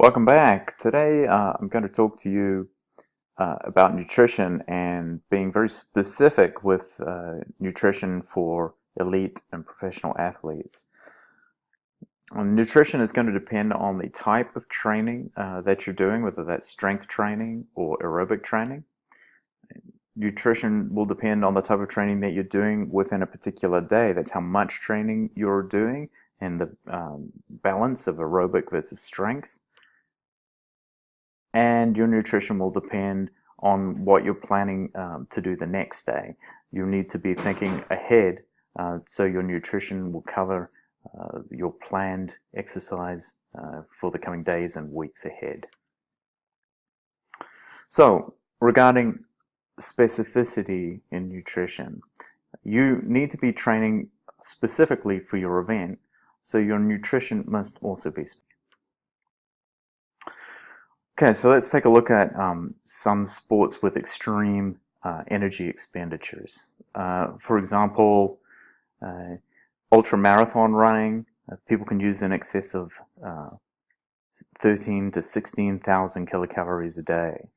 Welcome back. Today I'm going to talk to you about nutrition and being very specific with nutrition for elite and professional athletes. Nutrition is going to depend on the type of training that you're doing, whether that's strength training or aerobic training. Nutrition will depend on the type of training that you're doing within a particular day. That's how much training you're doing and the balance of aerobic versus strength. And your nutrition will depend on what you're planning to do the next day. You need to be thinking ahead so your nutrition will cover your planned exercise for the coming days and weeks ahead. So, regarding specificity in nutrition, you need to be training specifically for your event, so your nutrition must also be specific. Okay, so let's take a look at some sports with extreme energy expenditures. For example, ultra-marathon running, people can use in excess of 13 to 16,000 kilocalories a day.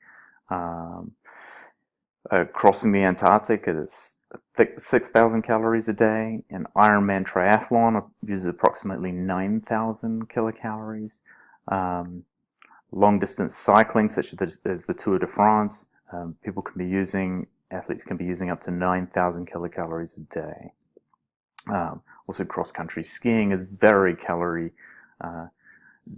Crossing the Antarctic is 6,000 calories a day. An Ironman triathlon uses approximately 9,000 kilocalories. Long-distance cycling, such as the Tour de France, athletes can be using up to 9,000 kilocalories a day. Also, cross-country skiing is very calorie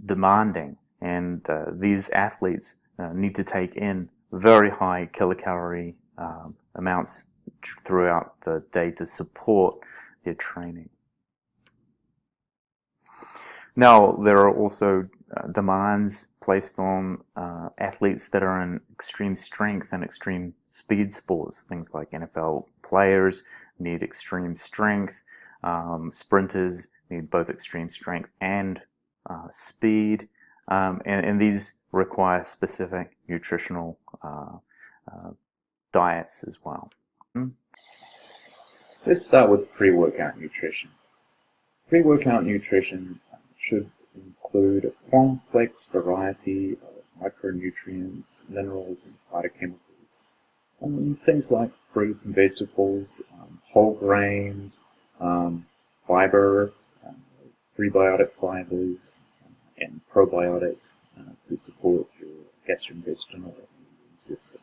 demanding, and these athletes need to take in very high kilocalorie amounts throughout the day to support their training. Now, there are also demands placed on athletes that are in extreme strength and extreme speed sports. Things like NFL players need extreme strength. Sprinters need both extreme strength and speed. And these require specific nutritional diets as well. Let's start with pre-workout nutrition. Pre-workout nutrition should include a complex variety of micronutrients, minerals, and phytochemicals. Things like fruits and vegetables, whole grains, fiber, prebiotic fibers, and probiotics to support your gastrointestinal system.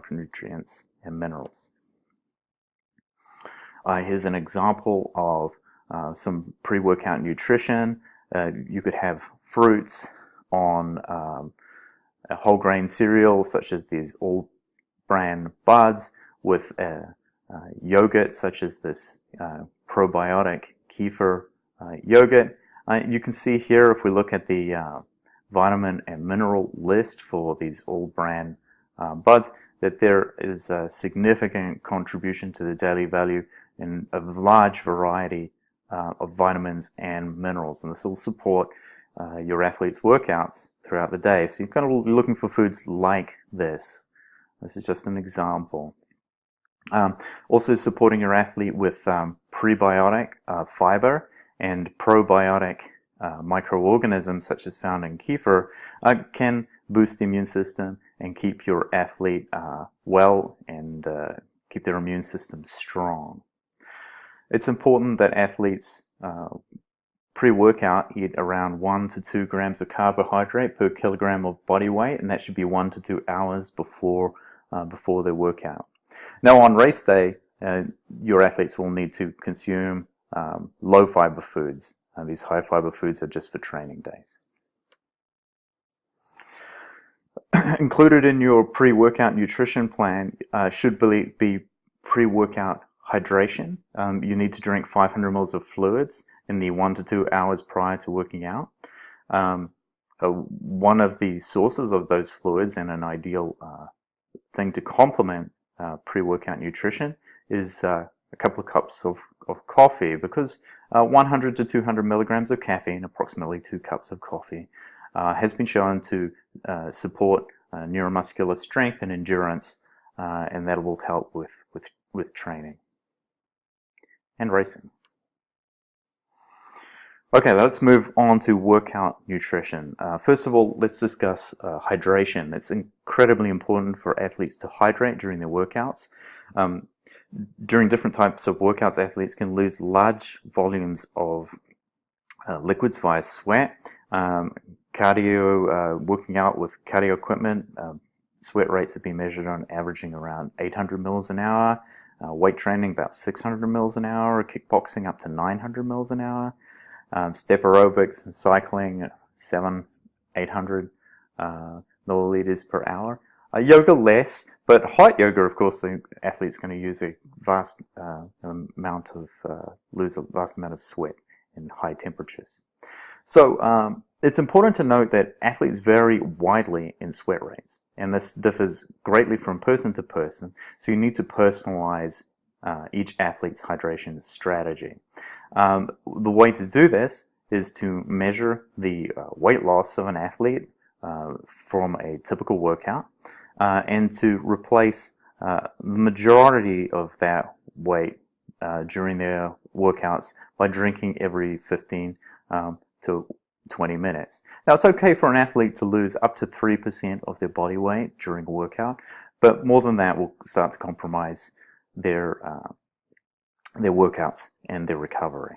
Nutrients and minerals. Here's an example of some pre-workout nutrition. You could have fruits on a whole grain cereal, such as these all bran buds, with yogurt, such as this probiotic kefir yogurt. You can see here, if we look at the vitamin and mineral list for these all bran buds, that there is a significant contribution to the daily value in a large variety of vitamins and minerals, and this will support your athlete's workouts throughout the day. So you're kind of looking for foods like this. This is just an example. Also supporting your athlete with prebiotic fiber and probiotic microorganisms, such as found in kefir, can boost the immune system and keep your athlete well and keep their immune system strong. It's important that athletes pre-workout eat around 1 to 2 grams of carbohydrate per kilogram of body weight, and that should be 1 to 2 hours before their workout. Now, on race day, your athletes will need to consume low fiber foods. These high fiber foods are just for training days. Included in your pre-workout nutrition plan should be pre-workout hydration. You need to drink 500 ml of fluids in the 1 to 2 hours prior to working out. One of the sources of those fluids, and an ideal thing to complement pre-workout nutrition, is a couple of cups of coffee, because 100 to 200 milligrams of caffeine, approximately 2 cups of coffee, has been shown to support neuromuscular strength and endurance, and that will help with training and racing. Okay, let's move on to workout nutrition. First of all, let's discuss hydration. It's incredibly important for athletes to hydrate during their workouts. During different types of workouts, athletes can lose large volumes of liquids via sweat. Working out with cardio equipment, sweat rates have been measured on averaging around 800 mils an hour. Weight training about 600 mils an hour. Kickboxing up to 900 mils an hour. Step aerobics and cycling, 800 milliliters per hour. Yoga less, but hot yoga, of course, the athlete's going to use a vast lose a vast amount of sweat in high temperatures. So it's important to note that athletes vary widely in sweat rates, and this differs greatly from person to person, so you need to personalize each athlete's hydration strategy. The way to do this is to measure the weight loss of an athlete from a typical workout and to replace the majority of that weight during their workouts by drinking every 15 to 20 minutes. Now, it's okay for an athlete to lose up to 3% of their body weight during a workout, but more than that will start to compromise their workouts and their recovery.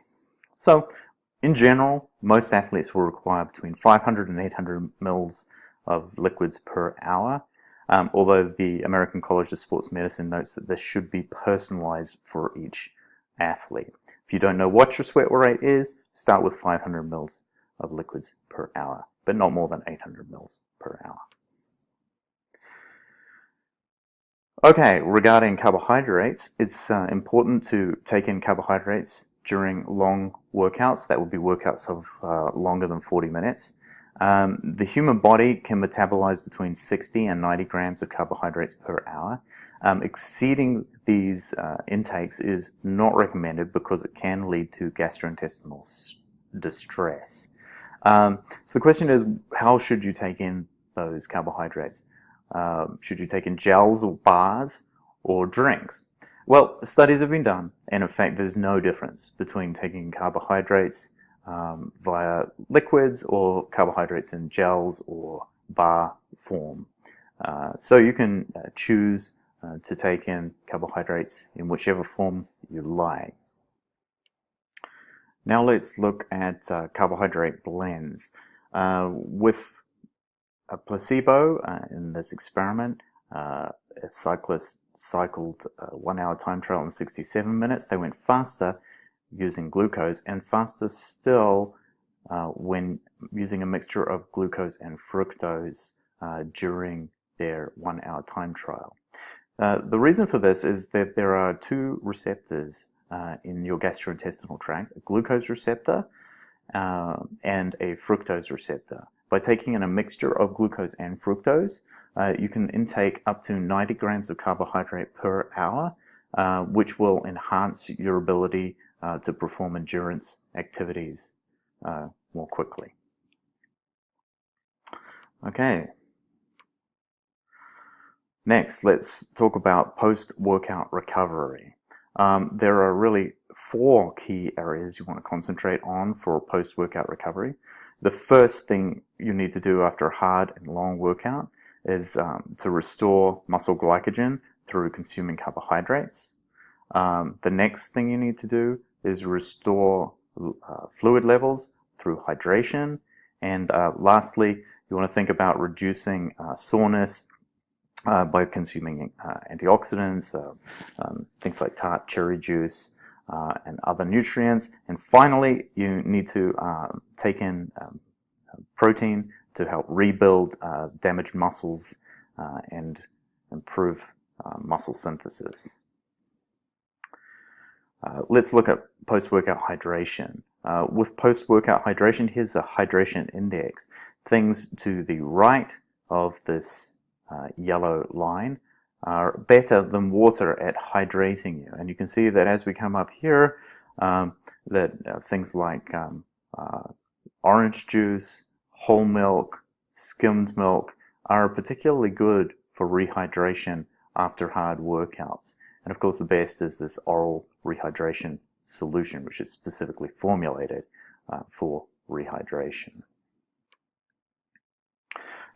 So, in general, most athletes will require between 500 and 800 mils of liquids per hour, although the American College of Sports Medicine notes that this should be personalized for each athlete. If you don't know what your sweat rate is, start with 500 mils of liquids per hour, but not more than 800 mils per hour. Okay, regarding carbohydrates, it's important to take in carbohydrates during long workouts. That would be workouts of longer than 40 minutes. The human body can metabolize between 60 and 90 grams of carbohydrates per hour. Exceeding these intakes is not recommended because it can lead to gastrointestinal distress. So the question is, how should you take in those carbohydrates? Should you take in gels or bars or drinks? Well, studies have been done, and in fact there's no difference between taking carbohydrates via liquids or carbohydrates in gels or bar form. So you can choose to take in carbohydrates in whichever form you like. Now let's look at carbohydrate blends. With a placebo in this experiment, a cyclist cycled a 1 hour time trial in 67 minutes. They went faster using glucose and faster still when using a mixture of glucose and fructose during their 1 hour time trial. The reason for this is that there are two receptors in your gastrointestinal tract, a glucose receptor and a fructose receptor. By taking in a mixture of glucose and fructose, you can intake up to 90 grams of carbohydrate per hour, which will enhance your ability to perform endurance activities more quickly. Okay. Next, let's talk about post-workout recovery. There are really 4 key areas you want to concentrate on for post-workout recovery. The first thing you need to do after a hard and long workout is to restore muscle glycogen through consuming carbohydrates. The next thing you need to do is restore fluid levels through hydration. And lastly, you want to think about reducing soreness by consuming antioxidants, things like tart cherry juice, and other nutrients. And finally, you need to take in protein to help rebuild damaged muscles and improve muscle synthesis. Let's look at post-workout hydration. With post-workout hydration, here's a hydration index. Things to the right of this yellow line are better than water at hydrating you. And you can see that as we come up here, that things like orange juice, whole milk, skimmed milk are particularly good for rehydration after hard workouts. And of course, the best is this oral rehydration solution, which is specifically formulated for rehydration.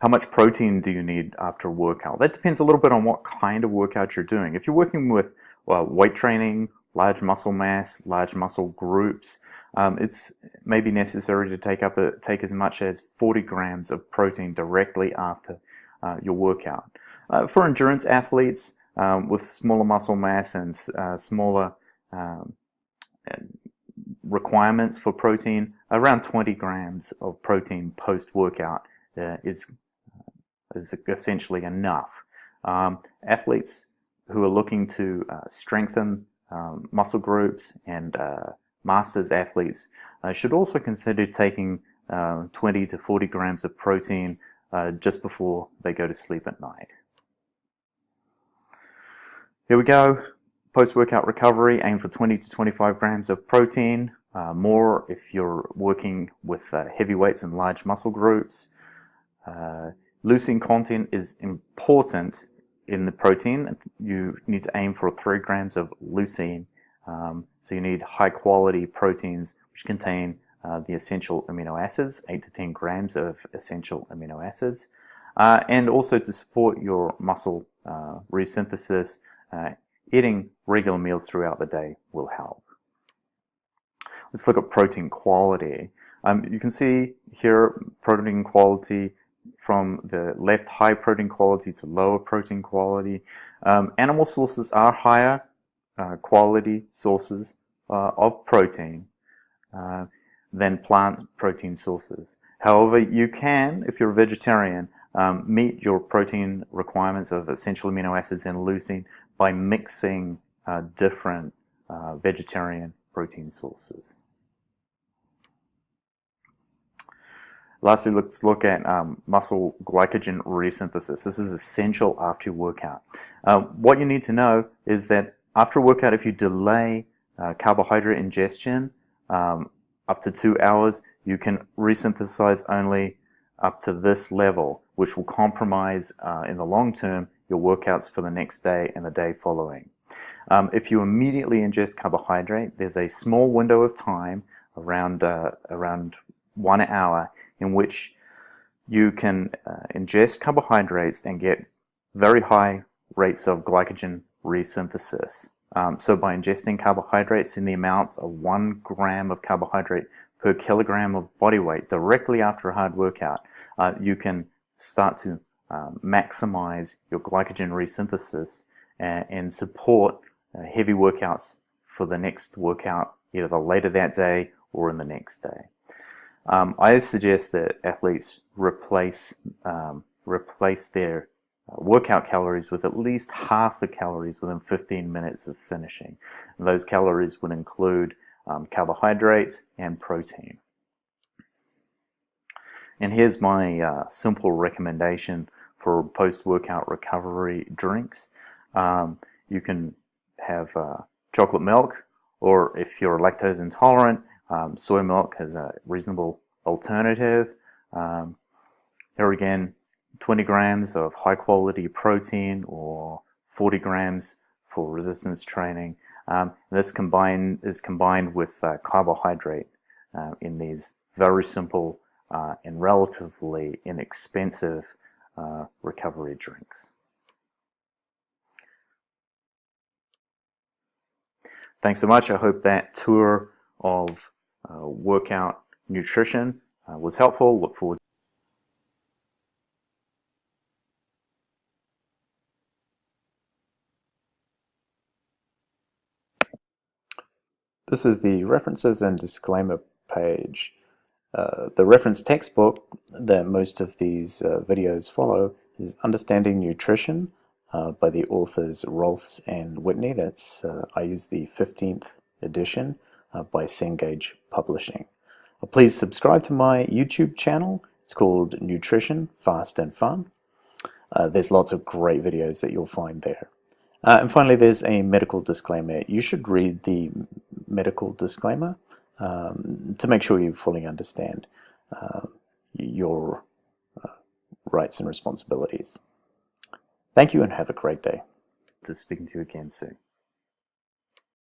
How much protein do you need after a workout? That depends a little bit on what kind of workout you're doing. If you're working with weight training, large muscle mass, large muscle groups, it's maybe necessary to take as much as 40 grams of protein directly after your workout. For endurance athletes with smaller muscle mass and smaller requirements for protein, around 20 grams of protein post-workout is essentially enough. Athletes who are looking to strengthen muscle groups and masters athletes should also consider taking 20 to 40 grams of protein just before they go to sleep at night. Here we go. Post-workout recovery, aim for 20 to 25 grams of protein. More if you're working with heavy weights and large muscle groups. Leucine content is important in the protein. You need to aim for 3 grams of leucine. So you need high quality proteins which contain the essential amino acids, 8 to 10 grams of essential amino acids. And also to support your muscle resynthesis, eating regular meals throughout the day will help. Let's look at protein quality. You can see here protein quality from the left, high protein quality to lower protein quality. Animal sources are higher quality sources of protein than plant protein sources. However, you can, if you're a vegetarian, meet your protein requirements of essential amino acids and leucine by mixing different vegetarian protein sources. Lastly, let's look at muscle glycogen resynthesis. This is essential after your workout. What you need to know is that after a workout, if you delay carbohydrate ingestion up to 2 hours, you can resynthesize only up to this level, which will compromise in the long term your workouts for the next day and the day following. If you immediately ingest carbohydrate, there's a small window of time around 1 hour in which you can ingest carbohydrates and get very high rates of glycogen resynthesis. So by ingesting carbohydrates in the amounts of 1 gram of carbohydrate per kilogram of body weight directly after a hard workout, you can start to maximize your glycogen resynthesis and support heavy workouts for the next workout, either later that day or in the next day. I suggest that athletes replace their workout calories with at least half the calories within 15 minutes of finishing. And those calories would include carbohydrates and protein. And here's my simple recommendation for post-workout recovery drinks. You can have chocolate milk, or if you're lactose intolerant, soy milk is a reasonable alternative. Here again, 20 grams of high quality protein or 40 grams for resistance training. This is combined with carbohydrate in these very simple and relatively inexpensive recovery drinks. Thanks so much. I hope that tour of workout nutrition was helpful. Look forward. This is the references and disclaimer page. The reference textbook that most of these videos follow is Understanding Nutrition by the authors Rolfs and Whitney. I use the 15th edition by Cengage Publishing. Please subscribe to my YouTube channel. It's called Nutrition, Fast and Fun. There's lots of great videos that you'll find there. And finally, there's a medical disclaimer. You should read the medical disclaimer to make sure you fully understand your rights and responsibilities. Thank you and have a great day. To speaking to you again soon.